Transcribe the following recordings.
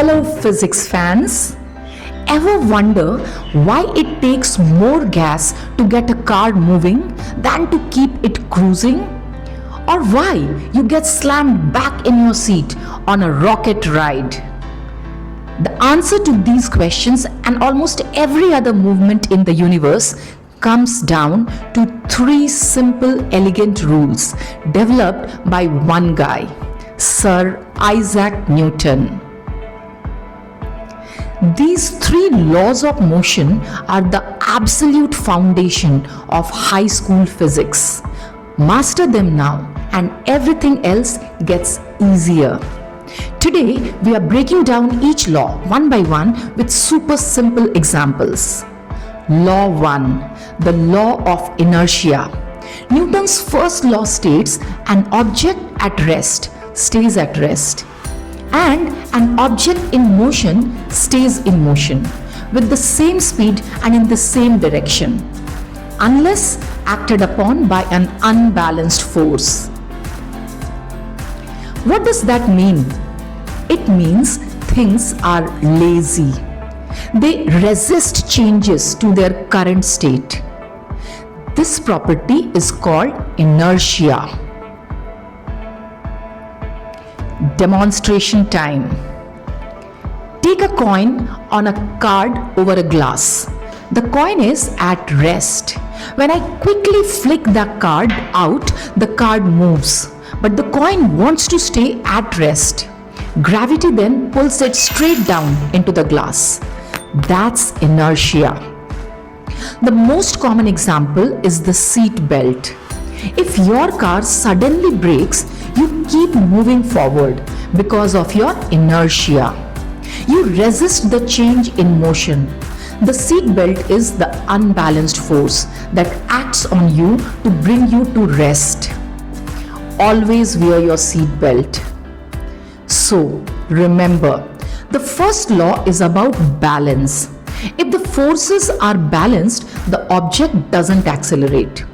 Hello physics fans! Ever wonder why it takes more gas to get a car moving than to keep it cruising? Or why you get slammed back in your seat on a rocket ride? The answer to these questions and almost every other movement in the universe comes down to three simple, elegant rules developed by one guy, Sir Isaac Newton. These three laws of motion are the absolute foundation of high school physics. Master them now and everything else gets easier. Today, we are breaking down each law one by one with super simple examples. Law 1, the law of inertia. Newton's first law states an object at rest stays at rest, and an object in motion stays in motion with the same speed and in the same direction, unless acted upon by an unbalanced force. What does that mean? It means things are lazy. They resist changes to their current state. This property is called inertia. Demonstration time. Take a coin on a card over a glass. The coin is at rest. When I quickly flick the card out, the card moves, but the coin wants to stay at rest. Gravity then pulls it straight down into the glass. That's inertia. The most common example is the seat belt. If your car suddenly brakes, you keep moving forward because of your inertia. You resist the change in motion. The seat belt is the unbalanced force that acts on you to bring you to rest. Always wear your seat belt. So, remember, the first law is about balance. If the forces are balanced, the object doesn't accelerate.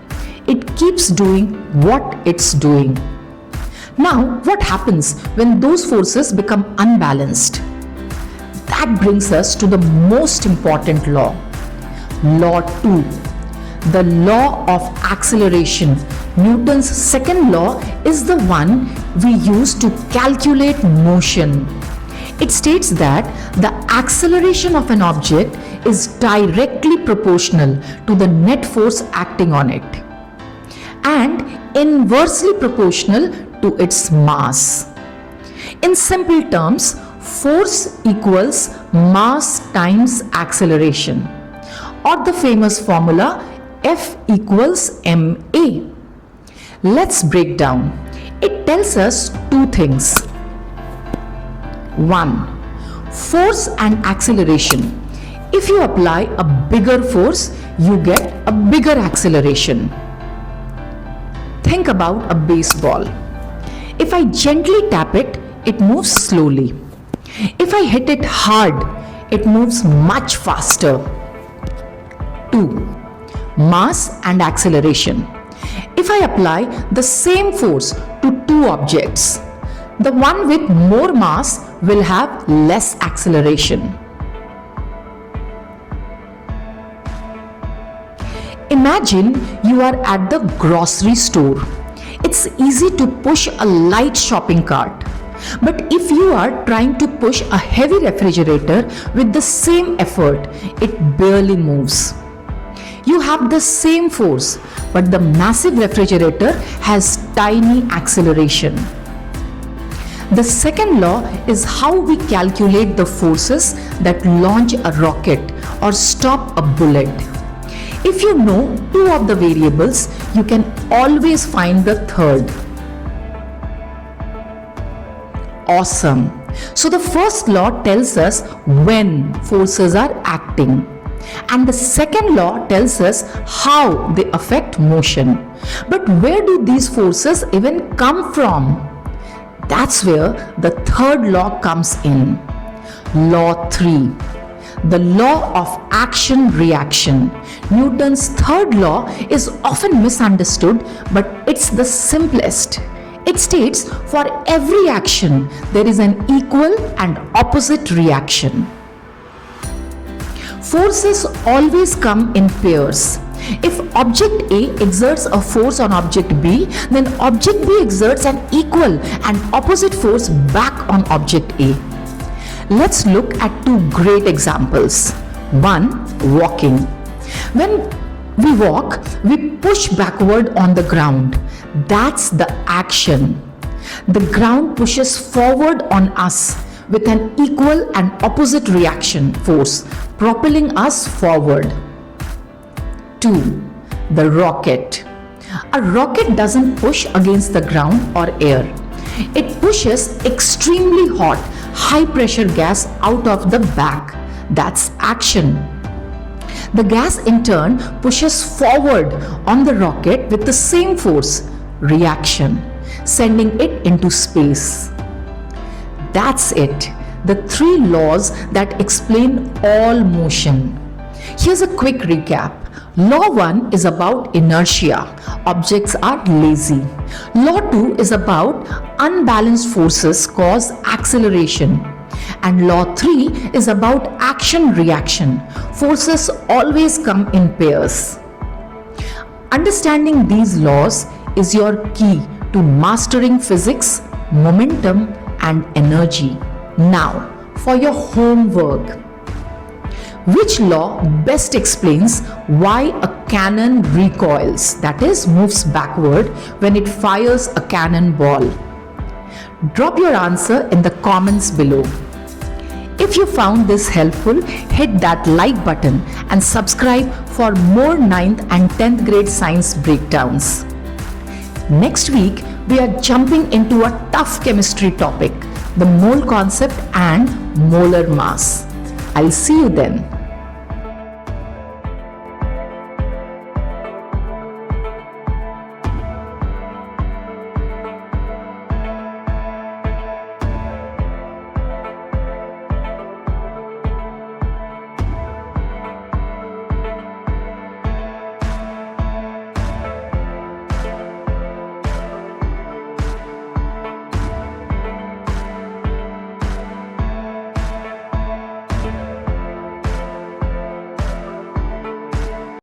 It keeps doing what it's doing. Now, what happens when those forces become unbalanced? That brings us to the most important law. Law 2, the law of acceleration. Newton's second law is the one we use to calculate motion. It states that the acceleration of an object is directly proportional to the net force acting on it and inversely proportional to its mass. In simple terms, force equals mass times acceleration, or the famous formula F equals ma. Let's break down. It tells us two things. 1. Force and acceleration. If you apply a bigger force, you get a bigger acceleration. Think about a baseball. If I gently tap it, it moves slowly. If I hit it hard, it moves much faster. 2. Mass and acceleration. If I apply the same force to two objects, the one with more mass will have less acceleration. Imagine you are at the grocery store. It's easy to push a light shopping cart. But if you are trying to push a heavy refrigerator with the same effort, it barely moves. You have the same force, but the massive refrigerator has tiny acceleration. The second law is how we calculate the forces that launch a rocket or stop a bullet. If you know two of the variables, you can always find the third. Awesome. So the first law tells us when forces are acting, and the second law tells us how they affect motion. But where do these forces even come from? That's where the third law comes in. Law 3, the law of action-reaction. Newton's third law is often misunderstood, but it's the simplest. It states for every action there is an equal and opposite reaction. Forces always come in pairs. If object A exerts a force on object B, then object B exerts an equal and opposite force back on object A. Let's look at two great examples. One, walking. When we walk, we push backward on the ground. That's the action. The ground pushes forward on us with an equal and opposite reaction force, propelling us forward. 2. The rocket. A rocket doesn't push against the ground or air. It pushes extremely hot, high pressure gas out of the back. That's action. The gas in turn pushes forward on the rocket with the same force, reaction, sending it into space. That's it. The three laws that explain all motion. Here's a quick recap. Law 1 is about inertia. Objects are lazy. Law 2 is about unbalanced forces cause acceleration. And law 3 is about action-reaction. Forces always come in pairs. Understanding these laws is your key to mastering physics, momentum, and energy. Now, for your homework. Which law best explains why a cannon recoils, that is, moves backward when it fires a cannonball? Drop your answer in the comments below. If you found this helpful, hit that like button and subscribe for more 9th and 10th grade science breakdowns. Next week, we are jumping into a tough chemistry topic, the mole concept and molar mass. I'll see you then.